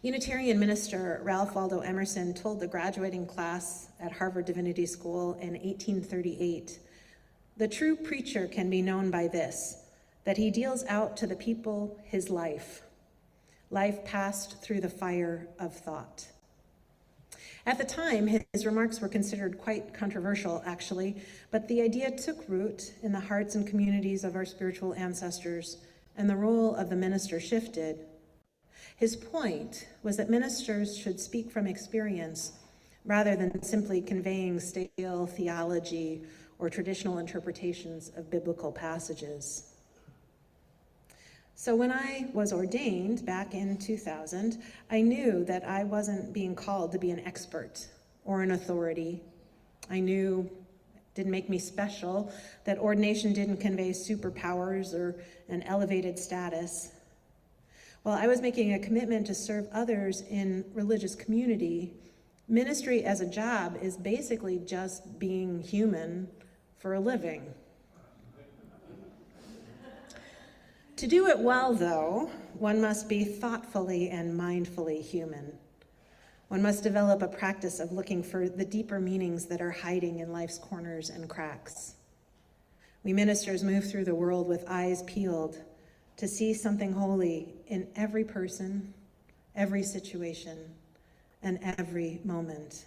Unitarian minister Ralph Waldo Emerson told the graduating class at Harvard Divinity School in 1838, "The true preacher can be known by this, that he deals out to the people his life passed through the fire of thought." At the time, his remarks were considered quite controversial, actually, but the idea took root in the hearts and communities of our spiritual ancestors, and the role of the minister shifted. His point was that ministers should speak from experience rather than simply conveying stale theology or traditional interpretations of biblical passages. So when I was ordained back in 2000, I knew that I wasn't being called to be an expert or an authority. I knew it didn't make me special, that ordination didn't convey superpowers or an elevated status. While I was making a commitment to serve others in religious community, ministry as a job is basically just being human for a living. To do it well, though, one must be thoughtfully and mindfully human. One must develop a practice of looking for the deeper meanings that are hiding in life's corners and cracks. We ministers move through the world with eyes peeled to see something holy in every person, every situation, and every moment.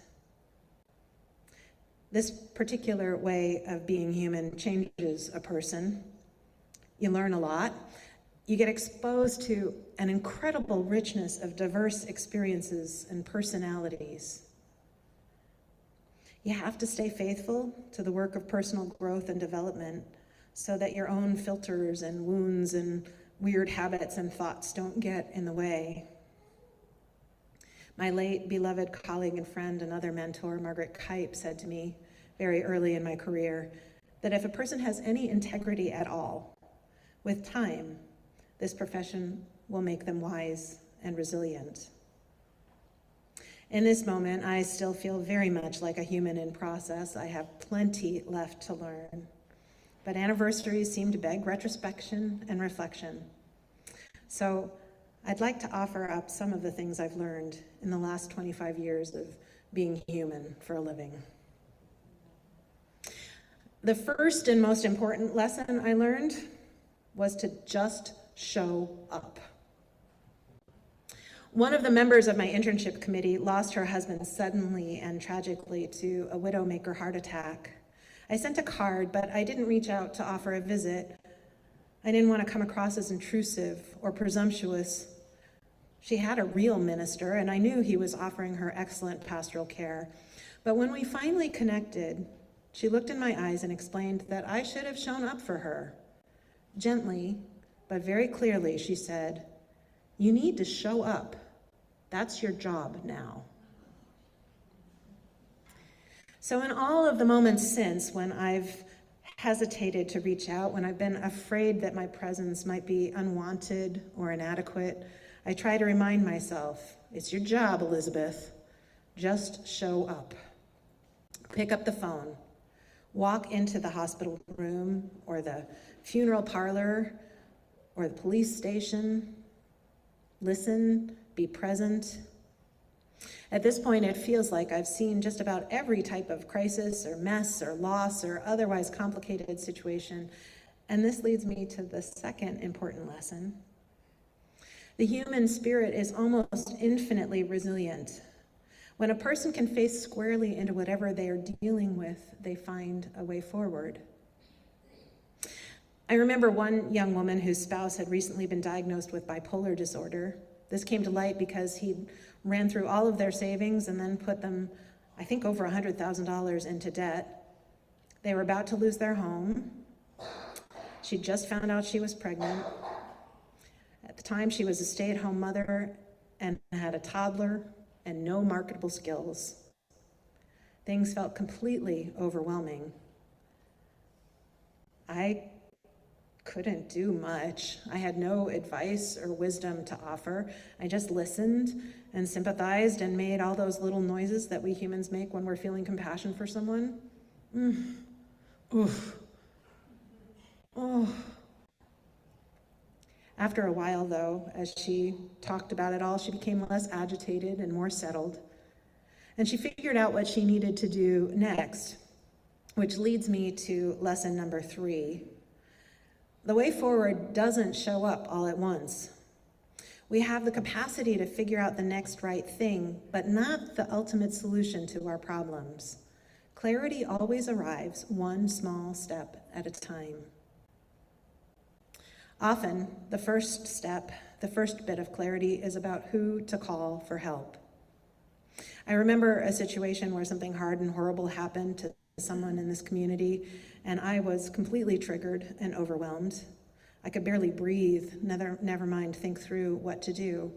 This particular way of being human changes a person. You learn a lot. You get exposed to an incredible richness of diverse experiences and personalities. You have to stay faithful to the work of personal growth and development so that your own filters and wounds and weird habits and thoughts don't get in the way. My late beloved colleague and friend and other mentor, Margaret Kipe, said to me very early in my career that if a person has any integrity at all, with time, this profession will make them wise and resilient. In this moment, I still feel very much like a human in process. I have plenty left to learn. But anniversaries seem to beg retrospection and reflection. So I'd like to offer up some of the things I've learned in the last 25 years of being human for a living. The first and most important lesson I learned was to just show up. One of the members of my internship committee lost her husband suddenly and tragically to a widowmaker heart attack. I sent a card, but I didn't reach out to offer a visit. I didn't want to come across as intrusive or presumptuous. She had a real minister, and I knew he was offering her excellent pastoral care. But when we finally connected, she looked in my eyes and explained that I should have shown up for her. Gently, but very clearly, she said, "You need to show up. That's your job now." So in all of the moments since, when I've hesitated to reach out, when I've been afraid that my presence might be unwanted or inadequate, I try to remind myself, it's your job, Elizabeth. Just show up. Pick up the phone. Walk into the hospital room or the funeral parlor or the police station. Listen, be present. At this point, it feels like I've seen just about every type of crisis or mess or loss or otherwise complicated situation. And this leads me to the second important lesson. The human spirit is almost infinitely resilient. When a person can face squarely into whatever they are dealing with, they find a way forward. I remember one young woman whose spouse had recently been diagnosed with bipolar disorder. This came to light because he ran through all of their savings and then put them, I think, over $100,000 into debt. They were about to lose their home. She just found out she was pregnant. At the time, she was a stay-at-home mother and had a toddler and no marketable skills. Things felt completely overwhelming. I couldn't do much. I had no advice or wisdom to offer. I just listened and sympathized and made all those little noises that we humans make when we're feeling compassion for someone. Oof. Oh. After a while, though, as she talked about it all, she became less agitated and more settled. And she figured out what she needed to do next, which leads me to lesson number 3. The way forward doesn't show up all at once. We have the capacity to figure out the next right thing, but not the ultimate solution to our problems. Clarity always arrives one small step at a time. Often, the first step, the first bit of clarity is about who to call for help. I remember a situation where something hard and horrible happened to someone in this community, and I was completely triggered and overwhelmed. I could barely breathe, never mind think through what to do.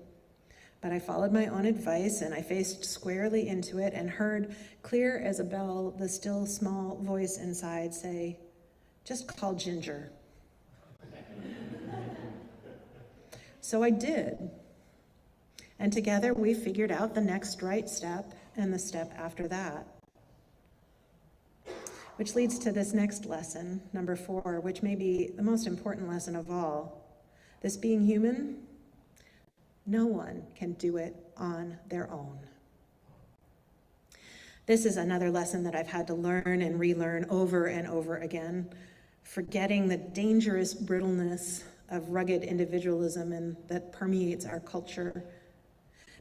But I followed my own advice, and I faced squarely into it and heard, clear as a bell, the still small voice inside say, "Just call Ginger." So I did. And together we figured out the next right step and the step after that. Which leads to this next lesson, number 4, which may be the most important lesson of all. This being human, no one can do it on their own. This is another lesson that I've had to learn and relearn over and over again, forgetting the dangerous brittleness of rugged individualism and that permeates our culture.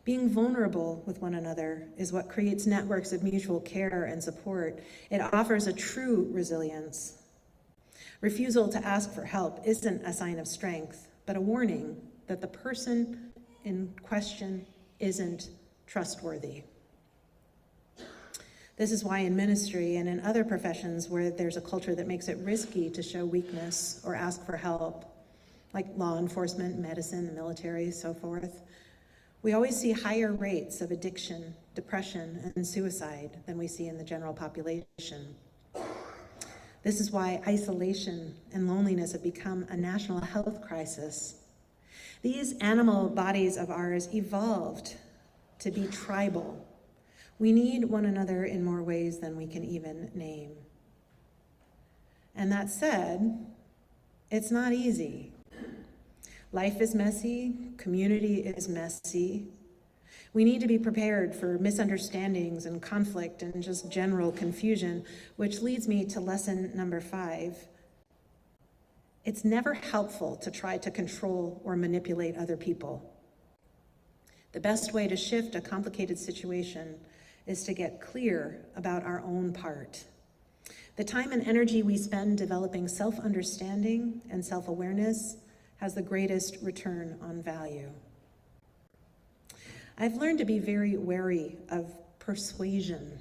Being vulnerable with one another is what creates networks of mutual care and support. It offers a true resilience. Refusal to ask for help isn't a sign of strength, but a warning that the person in question isn't trustworthy. This is why in ministry and in other professions where there's a culture that makes it risky to show weakness or ask for help, like law enforcement, medicine, the military, so forth, we always see higher rates of addiction, depression, and suicide than we see in the general population. This is why isolation and loneliness have become a national health crisis. These animal bodies of ours evolved to be tribal. We need one another in more ways than we can even name. And that said, it's not easy. Life is messy, community is messy. We need to be prepared for misunderstandings and conflict and just general confusion, which leads me to lesson number 5. It's never helpful to try to control or manipulate other people. The best way to shift a complicated situation is to get clear about our own part. The time and energy we spend developing self-understanding and self-awareness has the greatest return on value. I've learned to be very wary of persuasion.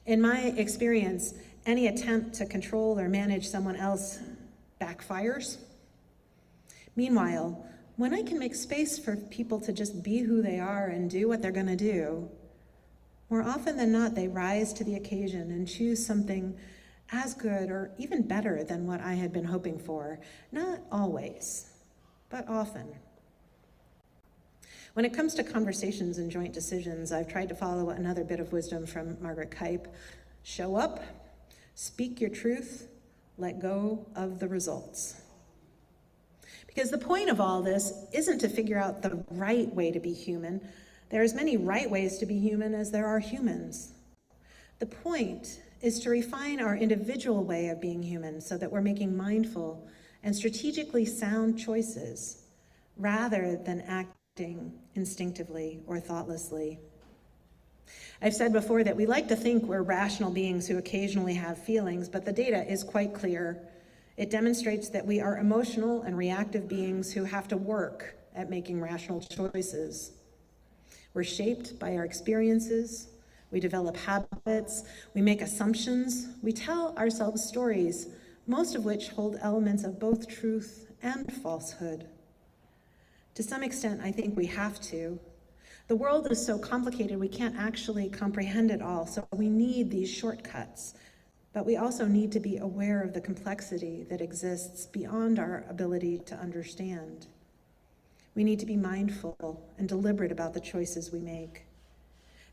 In my experience, any attempt to control or manage someone else backfires. Meanwhile, when I can make space for people to just be who they are and do what they're going to do, more often than not, they rise to the occasion and choose something as good or even better than what I had been hoping for. Not always, but often. When it comes to conversations and joint decisions, I've tried to follow another bit of wisdom from Margaret Kipe. Show up, speak your truth, let go of the results. Because the point of all this isn't to figure out the right way to be human. There are as many right ways to be human as there are humans. The point is to refine our individual way of being human so that we're making mindful and strategically sound choices rather than acting instinctively or thoughtlessly. I've said before that we like to think we're rational beings who occasionally have feelings, but the data is quite clear. It demonstrates that we are emotional and reactive beings who have to work at making rational choices. We're shaped by our experiences. We develop habits, we make assumptions, we tell ourselves stories, most of which hold elements of both truth and falsehood. To some extent, I think we have to. The world is so complicated we can't actually comprehend it all, so we need these shortcuts. But we also need to be aware of the complexity that exists beyond our ability to understand. We need to be mindful and deliberate about the choices we make.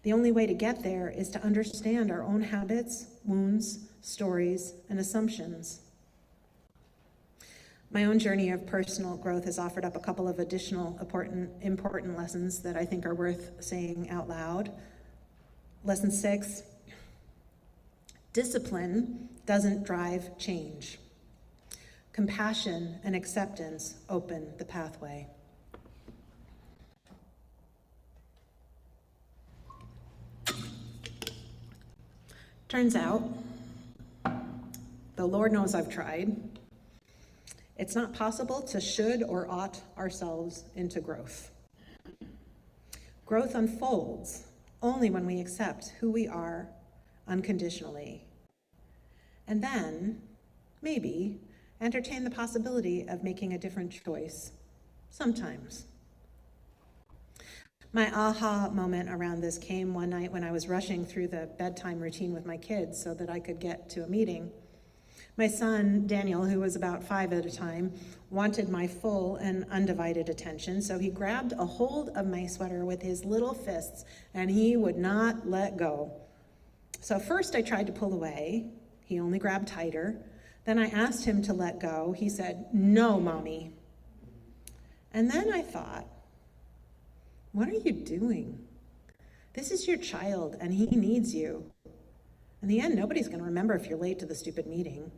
The only way to get there is to understand our own habits, wounds, stories, and assumptions. My own journey of personal growth has offered up a couple of additional important lessons that I think are worth saying out loud. Lesson 6, discipline doesn't drive change. Compassion and acceptance open the pathway. Turns out, the Lord knows I've tried, it's not possible to should or ought ourselves into growth. Growth unfolds only when we accept who we are unconditionally. And then, maybe, entertain the possibility of making a different choice, sometimes. My aha moment around this came one night when I was rushing through the bedtime routine with my kids so that I could get to a meeting. My son, Daniel, who was about 5 at a time, wanted my full and undivided attention, so he grabbed a hold of my sweater with his little fists, and he would not let go. So first I tried to pull away. He only grabbed tighter. Then I asked him to let go. He said, "No, Mommy." And then I thought, what are you doing? This is your child, and he needs you. In the end, nobody's going to remember if you're late to the stupid meeting.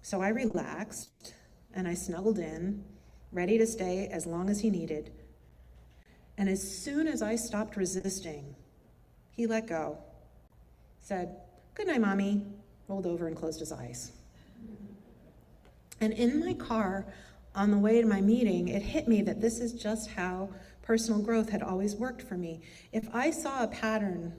So I relaxed, and I snuggled in, ready to stay as long as he needed. And as soon as I stopped resisting, he let go, said, "Good night, Mommy," rolled over and closed his eyes. And in my car, on the way to my meeting, it hit me that this is just how personal growth had always worked for me. If I saw a pattern,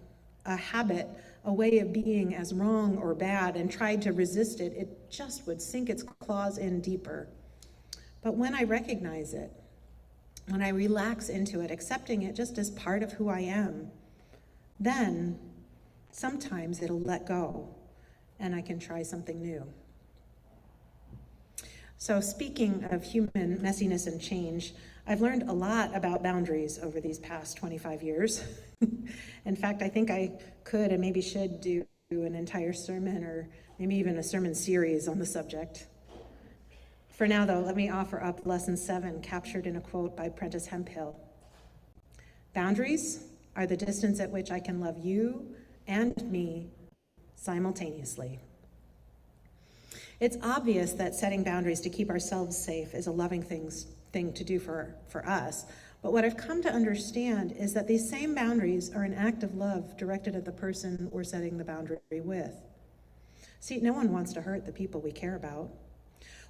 a habit, a way of being as wrong or bad and tried to resist it, it just would sink its claws in deeper. But when I recognize it, when I relax into it, accepting it just as part of who I am, then sometimes it'll let go and I can try something new. So speaking of human messiness and change, I've learned a lot about boundaries over these past 25 years. In fact, I think I could and maybe should do an entire sermon or maybe even a sermon series on the subject. For now, though, let me offer up lesson 7, captured in a quote by Prentice Hemphill. Boundaries are the distance at which I can love you and me simultaneously. It's obvious that setting boundaries to keep ourselves safe is a loving thing to do for us. But what I've come to understand is that these same boundaries are an act of love directed at the person we're setting the boundary with. See, no one wants to hurt the people we care about.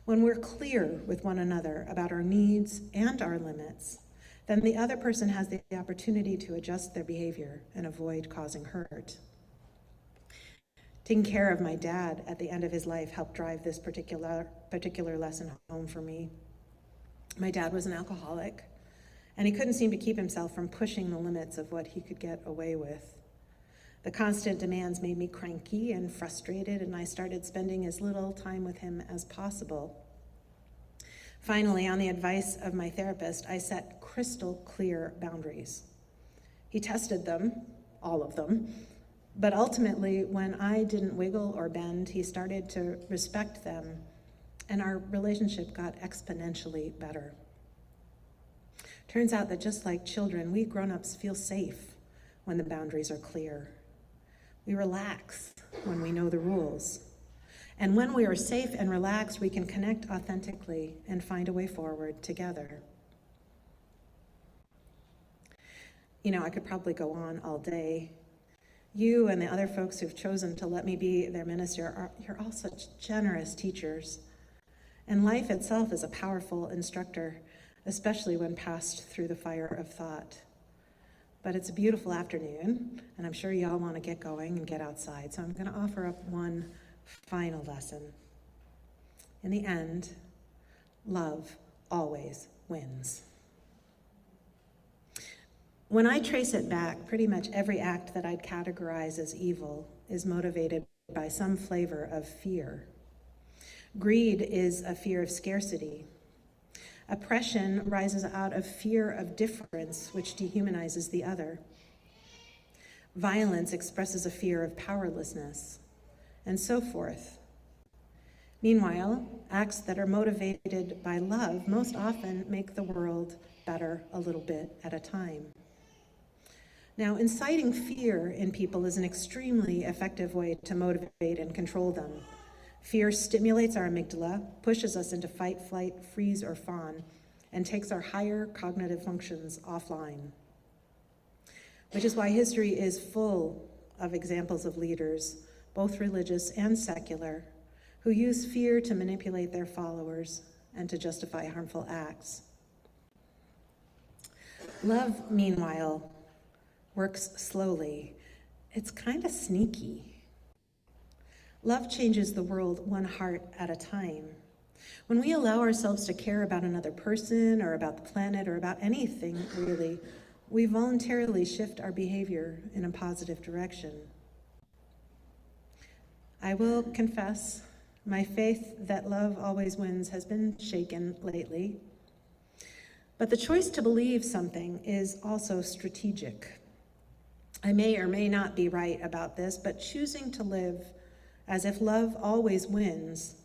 When we're clear with one another about our needs and our limits, then the other person has the opportunity to adjust their behavior and avoid causing hurt. Taking care of my dad at the end of his life helped drive this particular lesson home for me. My dad was an alcoholic, and he couldn't seem to keep himself from pushing the limits of what he could get away with. The constant demands made me cranky and frustrated, and I started spending as little time with him as possible. Finally, on the advice of my therapist, I set crystal clear boundaries. He tested them, all of them, but ultimately, when I didn't wiggle or bend, he started to respect them, and our relationship got exponentially better. Turns out that just like children, we grown-ups feel safe when the boundaries are clear. We relax when we know the rules. And when we are safe and relaxed, we can connect authentically and find a way forward together. You know, I could probably go on all day. You and the other folks who've chosen to let me be their minister, you're all such generous teachers. And life itself is a powerful instructor, especially when passed through the fire of thought. But it's a beautiful afternoon, and I'm sure y'all want to get going and get outside, so I'm going to offer up one final lesson. In the end, love always wins. When I trace it back, pretty much every act that I'd categorize as evil is motivated by some flavor of fear. Greed is a fear of scarcity. Oppression rises out of fear of difference, which dehumanizes the other. Violence expresses a fear of powerlessness, and so forth. Meanwhile, acts that are motivated by love most often make the world better a little bit at a time. Now, inciting fear in people is an extremely effective way to motivate and control them. Fear stimulates our amygdala, pushes us into fight, flight, freeze, or fawn, and takes our higher cognitive functions offline. Which is why history is full of examples of leaders, both religious and secular, who use fear to manipulate their followers and to justify harmful acts. Love, meanwhile, works slowly. It's kind of sneaky. Love changes the world one heart at a time. When we allow ourselves to care about another person or about the planet or about anything, really, we voluntarily shift our behavior in a positive direction. I will confess, my faith that love always wins has been shaken lately. But the choice to believe something is also strategic. I may or may not be right about this, but choosing to live as if love always wins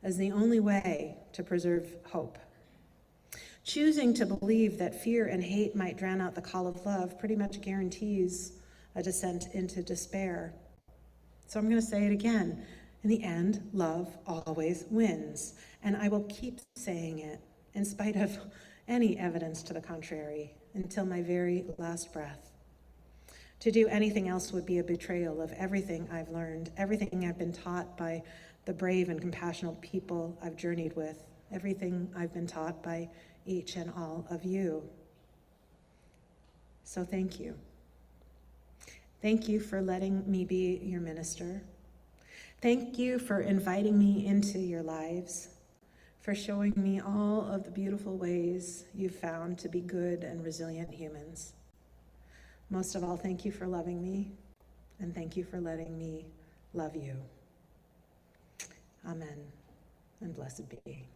is the only way to preserve hope. Choosing to believe that fear and hate might drown out the call of love pretty much guarantees a descent into despair. So I'm going to say it again. In the end, love always wins. And I will keep saying it in spite of any evidence to the contrary until my very last breath. To do anything else would be a betrayal of everything I've learned, everything I've been taught by the brave and compassionate people I've journeyed with, everything I've been taught by each and all of you. So thank you. Thank you for letting me be your minister. Thank you for inviting me into your lives, for showing me all of the beautiful ways you've found to be good and resilient humans. Most of all, thank you for loving me, and thank you for letting me love you. Amen, and blessed be.